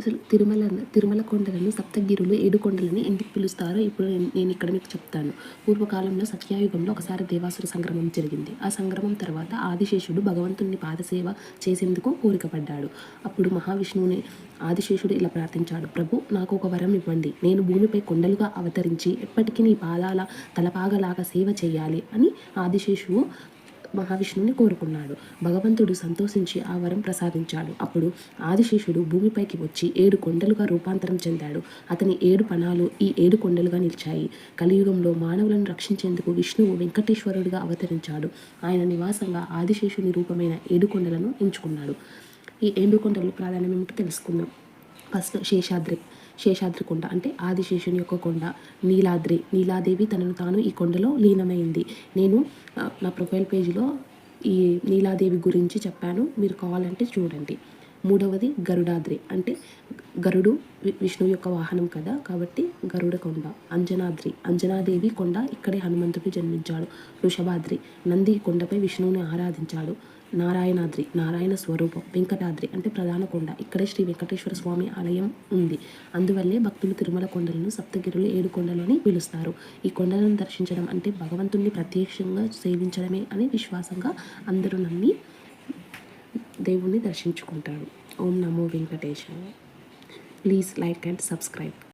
అసలు తిరుమల కొండలను సప్తగిరులు 7 కొండలని ఎందుకు పిలుస్తారో ఇప్పుడు నేను ఇక్కడ మీకు చెప్తాను. పూర్వకాలంలో సత్యయుగంలో ఒకసారి దేవాసుర సంగ్రమం జరిగింది. ఆ సంగ్రమం తర్వాత ఆదిశేషుడు భగవంతుని పాదసేవ చేసేందుకు కోరికపడ్డాడు. అప్పుడు మహావిష్ణువుని ఆదిశేషుడు ఇలా ప్రార్థించాడు, ప్రభు, నాకు ఒక వరం ఇవ్వండి. నేను భూమిపై కొండలుగా అవతరించి ఎప్పటికీ నీ పాదాల తలపాగలాగా సేవ చేయాలి అని ఆదిశేషువు మహావిష్ణువుని కోరుకున్నాడు. భగవంతుడు సంతోషించి ఆ వరం ప్రసాదించాడు. అప్పుడు ఆదిశేషుడు భూమిపైకి వచ్చి 7 కొండలుగా రూపాంతరం చెందాడు. అతని 7 పణాలు ఈ 7 కొండలుగా నిలిచాయి. కలియుగంలో మానవులను రక్షించేందుకు విష్ణువు వెంకటేశ్వరుడిగా అవతరించాడు. ఆయన నివాసంగా ఆదిశేషుని రూపమైన 7 కొండలను ఎంచుకున్నాడు. ఈ 7 కొండలు ప్రాధాన్యం ఏమిటో తెలుసుకుందాం. ఫస్ట్ శేషాద్రి కొండ అంటే ఆదిశేషుని యొక్క కొండ. నీలాదేవి తనను తాను ఈ కొండలో లీనమైంది. నేను నా ప్రొఫైల్ పేజీలో ఈ నీలాదేవి గురించి చెప్పాను, మీరు కావాలంటే చూడండి. మూడవది గరుడాద్రి అంటే గరుడు విష్ణువు యొక్క వాహనం కదా, కాబట్టి గరుడ కొండ. అంజనాదేవి కొండ, ఇక్కడే హనుమంతుడు జన్మించాడు. వృషభాద్రి నంది కొండపై విష్ణువుని ఆరాధించాడు. నారాయణ స్వరూపం. వెంకటాద్రి అంటే ప్రధాన కొండ, ఇక్కడే శ్రీ వెంకటేశ్వర స్వామి ఆలయం ఉంది. అందువల్లే భక్తులు తిరుమల కొండలను సప్తగిరులు 7 కొండలు అని పిలుస్తారు. ఈ కొండలను దర్శించడం అంటే భగవంతుణ్ణి ప్రత్యక్షంగా సేవించడమే అని విశ్వాసంగా అందరూ నమ్మి దేవుణ్ణి దర్శించుకుంటారు. ఓం నమో వెంకటేశాయ. Please like and subscribe.